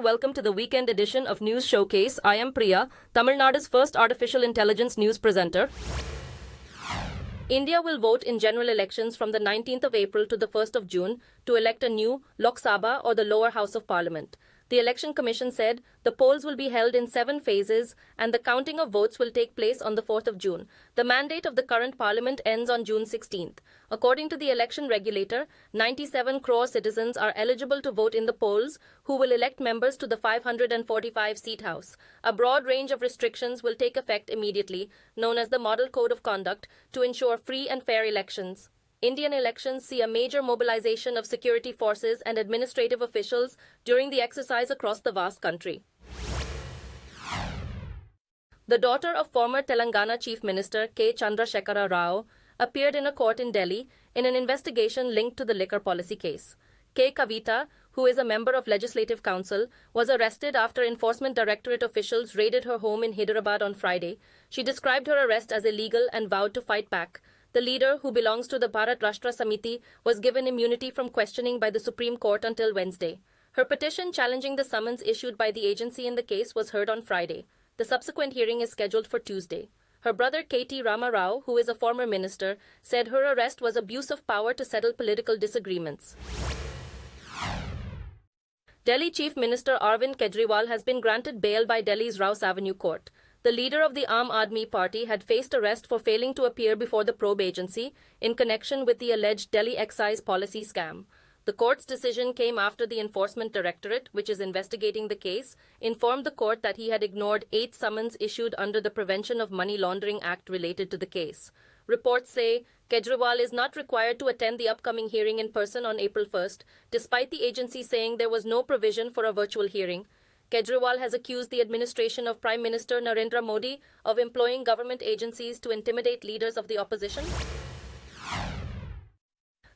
welcome to the weekend edition of News Showcase. I am Priya, Tamil Nadu's first artificial intelligence news presenter. India will vote in general elections from the 19th of April to the 1st of June to elect a new Lok Sabha or the lower house of parliament. The Election Commission said the polls will be held in 7 phases and the counting of votes will take place on the 4th of June. The mandate of the current parliament ends on June 16th. According to the election regulator, 97 crore citizens are eligible to vote in the polls, who will elect members to the 545-seat House. A broad range of restrictions will take effect immediately, known as the Model Code of Conduct, to ensure free and fair elections. Indian elections see a major mobilization of security forces and administrative officials during the exercise across the vast country. The daughter of former Telangana Chief Minister K. Chandrasekhara Rao appeared in a court in Delhi in an investigation linked to the liquor policy case. K. Kavita, who is a member of Legislative Council, was arrested after Enforcement Directorate officials raided her home in Hyderabad on Friday. She described her arrest as illegal and vowed to fight back. The leader, who belongs to the Bharat Rashtra Samiti, was given immunity from questioning by the Supreme Court until Wednesday. Her petition challenging the summons issued by the agency in the case was heard on Friday. The subsequent hearing is scheduled for Tuesday. Her brother K.T. Rama Rao, who is a former minister, said her arrest was abuse of power to settle political disagreements. Delhi Chief Minister Arvind Kejriwal has been granted bail by Delhi's Rouse Avenue Court. The leader of the Aam Aadmi Party had faced arrest for failing to appear before the probe agency in connection with the alleged Delhi excise policy scam. The court's decision came after the Enforcement Directorate, which is investigating the case, informed the court that he had ignored 8 summons issued under the Prevention of Money Laundering Act related to the case. Reports say Kejriwal is not required to attend the upcoming hearing in person on April 1st, despite the agency saying there was no provision for a virtual hearing. Kejriwal has accused the administration of Prime Minister Narendra Modi of employing government agencies to intimidate leaders of the opposition.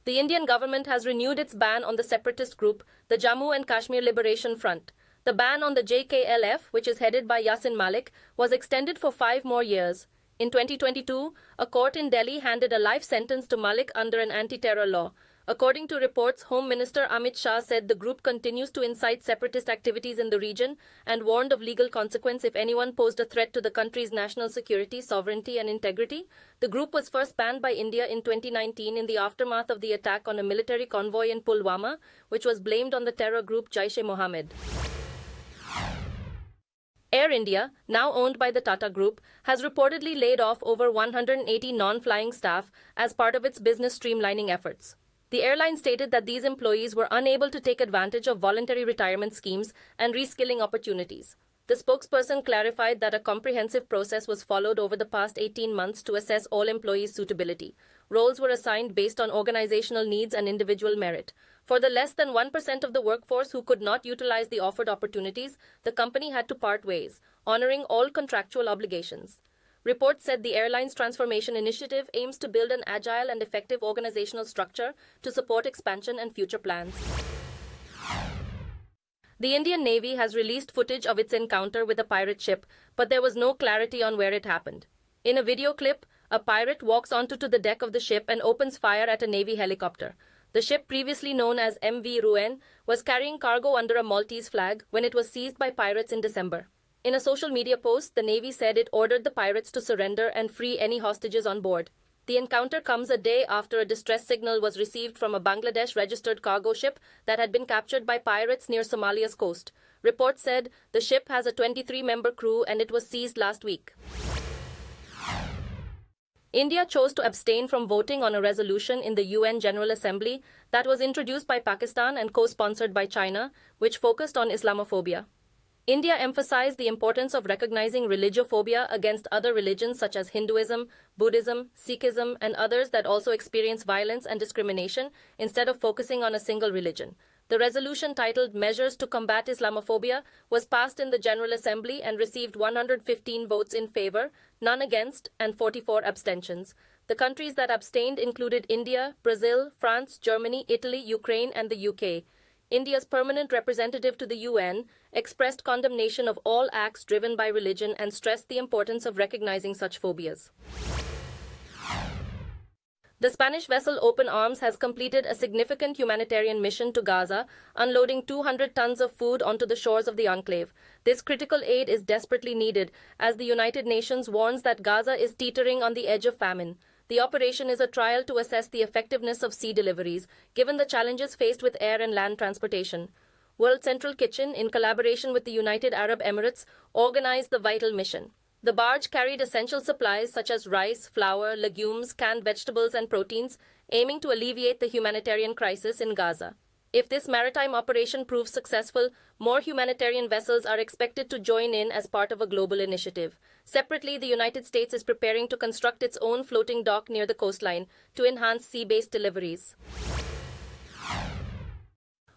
The Indian government has renewed its ban on the separatist group, the Jammu and Kashmir Liberation Front. The ban on the JKLF, which is headed by Yasin Malik, was extended for 5 more years. In 2022, a court in Delhi handed a life sentence to Malik under an anti-terror law. According to reports, Home Minister Amit Shah said the group continues to incite separatist activities in the region and warned of legal consequence if anyone posed a threat to the country's national security, sovereignty and integrity. The group was first banned by India in 2019 in the aftermath of the attack on a military convoy in Pulwama, which was blamed on the terror group Jaish-e-Mohammed. Air India, now owned by the Tata Group, has reportedly laid off over 180 non-flying staff as part of its business streamlining efforts. The airline stated that these employees were unable to take advantage of voluntary retirement schemes and reskilling opportunities. The spokesperson clarified that a comprehensive process was followed over the past 18 months to assess all employees' suitability. Roles were assigned based on organizational needs and individual merit. For the less than 1% of the workforce who could not utilize the offered opportunities, the company had to part ways, honoring all contractual obligations. Reports said the airline's transformation initiative aims to build an agile and effective organizational structure to support expansion and future plans. The Indian Navy has released footage of its encounter with a pirate ship, but there was no clarity on where it happened. In a video clip, a pirate walks onto the deck of the ship and opens fire at a Navy helicopter. The ship, previously known as MV Rouen, was carrying cargo under a Maltese flag when it was seized by pirates in December. In a social media post, the Navy said it ordered the pirates to surrender and free any hostages on board. The encounter comes a day after a distress signal was received from a Bangladesh-registered cargo ship that had been captured by pirates near Somalia's coast. Reports said the ship has a 23-member crew and it was seized last week. India chose to abstain from voting on a resolution in the UN General Assembly that was introduced by Pakistan and co-sponsored by China, which focused on Islamophobia. India emphasized the importance of recognizing religiophobia against other religions such as Hinduism, Buddhism, Sikhism, and others that also experience violence and discrimination instead of focusing on a single religion. The resolution titled Measures to Combat Islamophobia was passed in the General Assembly and received 115 votes in favor, none against, and 44 abstentions. The countries that abstained included India, Brazil, France, Germany, Italy, Ukraine, and the UK. India's permanent representative to the UN expressed condemnation of all acts driven by religion and stressed the importance of recognizing such phobias. The Spanish vessel Open Arms has completed a significant humanitarian mission to Gaza, unloading 200 tons of food onto the shores of the enclave. This critical aid is desperately needed, as the United Nations warns that Gaza is teetering on the edge of famine. The operation is a trial to assess the effectiveness of sea deliveries, given the challenges faced with air and land transportation. World Central Kitchen, in collaboration with the United Arab Emirates, organized the vital mission. The barge carried essential supplies such as rice, flour, legumes, canned vegetables, and proteins, aiming to alleviate the humanitarian crisis in Gaza. If this maritime operation proves successful, more humanitarian vessels are expected to join in as part of a global initiative. Separately, the United States is preparing to construct its own floating dock near the coastline to enhance sea-based deliveries.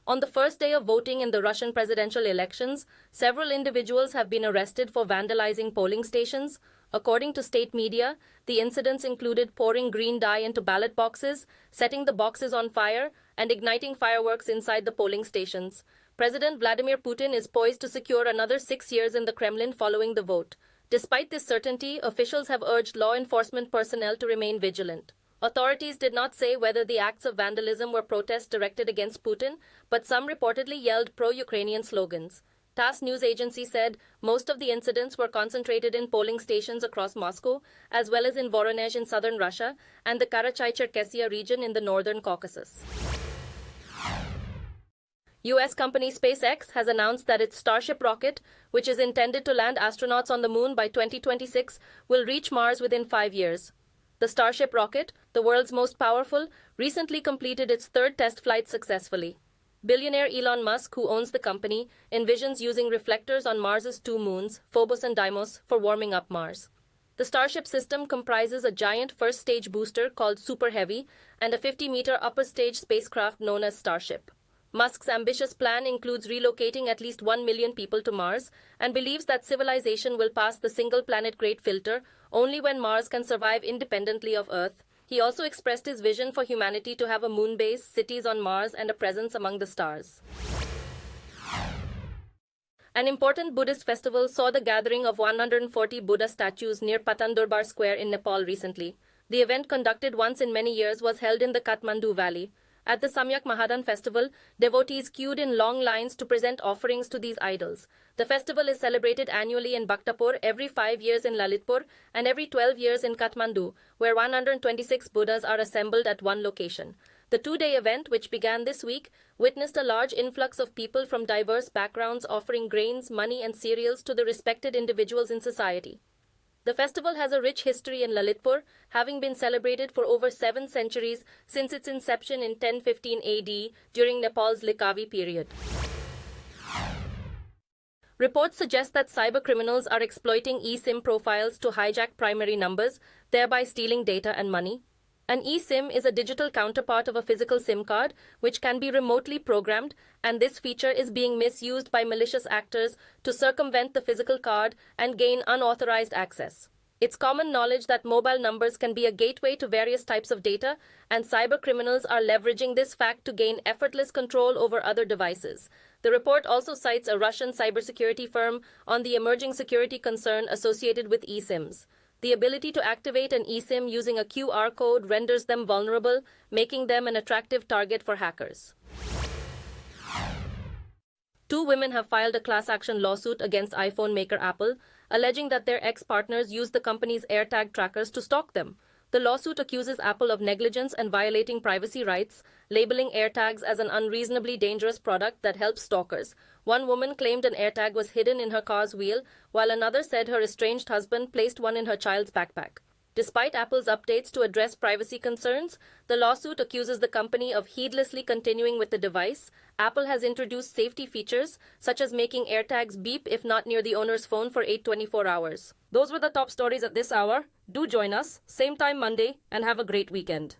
On the first day of voting in the Russian presidential elections, several individuals have been arrested for vandalizing polling stations. According to state media, the incidents included pouring green dye into ballot boxes, setting the boxes on fire, and igniting fireworks inside the polling stations. President Vladimir Putin is poised to secure another 6 years in the Kremlin following the vote. Despite this certainty, officials have urged law enforcement personnel to remain vigilant. Authorities did not say whether the acts of vandalism were protests directed against Putin, but some reportedly yelled pro-Ukrainian slogans. TASS news agency said most of the incidents were concentrated in polling stations across Moscow, as well as in Voronezh in southern Russia and the Karachay-Cherkessia region in the northern Caucasus. U.S. company SpaceX has announced that its Starship rocket, which is intended to land astronauts on the moon by 2026, will reach Mars within 5 years. The Starship rocket, the world's most powerful, recently completed its third test flight successfully. Billionaire Elon Musk, who owns the company, envisions using reflectors on Mars's 2 moons, Phobos and Deimos, for warming up Mars. The Starship system comprises a giant first-stage booster called Super Heavy and a 50-meter upper-stage spacecraft known as Starship. Musk's ambitious plan includes relocating at least 1 million people to Mars and believes that civilization will pass the single-planet Great Filter only when Mars can survive independently of Earth. He also expressed his vision for humanity to have a moon base, cities on Mars, and a presence among the stars. An important Buddhist festival saw the gathering of 140 Buddha statues near Patan Durbar Square in Nepal recently. The event, conducted once in many years, was held in the Kathmandu Valley. At the Samyak Mahadan festival, devotees queued in long lines to present offerings to these idols. The festival is celebrated annually in Bhaktapur, every 5 years in Lalitpur, and every 12 years in Kathmandu, where 126 Buddhas are assembled at one location. The 2-day event, which began this week, witnessed a large influx of people from diverse backgrounds offering grains, money, and cereals to the respected individuals in society. The festival has a rich history in Lalitpur, having been celebrated for over 7 centuries since its inception in 1015 AD during Nepal's Likavi period. Reports suggest that cybercriminals are exploiting eSIM profiles to hijack primary numbers, thereby stealing data and money. An eSIM is a digital counterpart of a physical SIM card, which can be remotely programmed, and this feature is being misused by malicious actors to circumvent the physical card and gain unauthorized access. It's common knowledge that mobile numbers can be a gateway to various types of data, and cybercriminals are leveraging this fact to gain effortless control over other devices. The report also cites a Russian cybersecurity firm on the emerging security concern associated with eSIMs. The ability to activate an eSIM using a QR code renders them vulnerable, making them an attractive target for hackers. 2 women have filed a class action lawsuit against iPhone maker Apple, alleging that their ex-partners used the company's AirTag trackers to stalk them. The lawsuit accuses Apple of negligence and violating privacy rights, labeling AirTags as an unreasonably dangerous product that helps stalkers. One woman claimed an AirTag was hidden in her car's wheel, while another said her estranged husband placed one in her child's backpack. Despite Apple's updates to address privacy concerns, the lawsuit accuses the company of heedlessly continuing with the device. Apple has introduced safety features, such as making AirTags beep if not near the owner's phone for 24 hours. Those were the top stories at this hour. Do join us, same time Monday, and have a great weekend.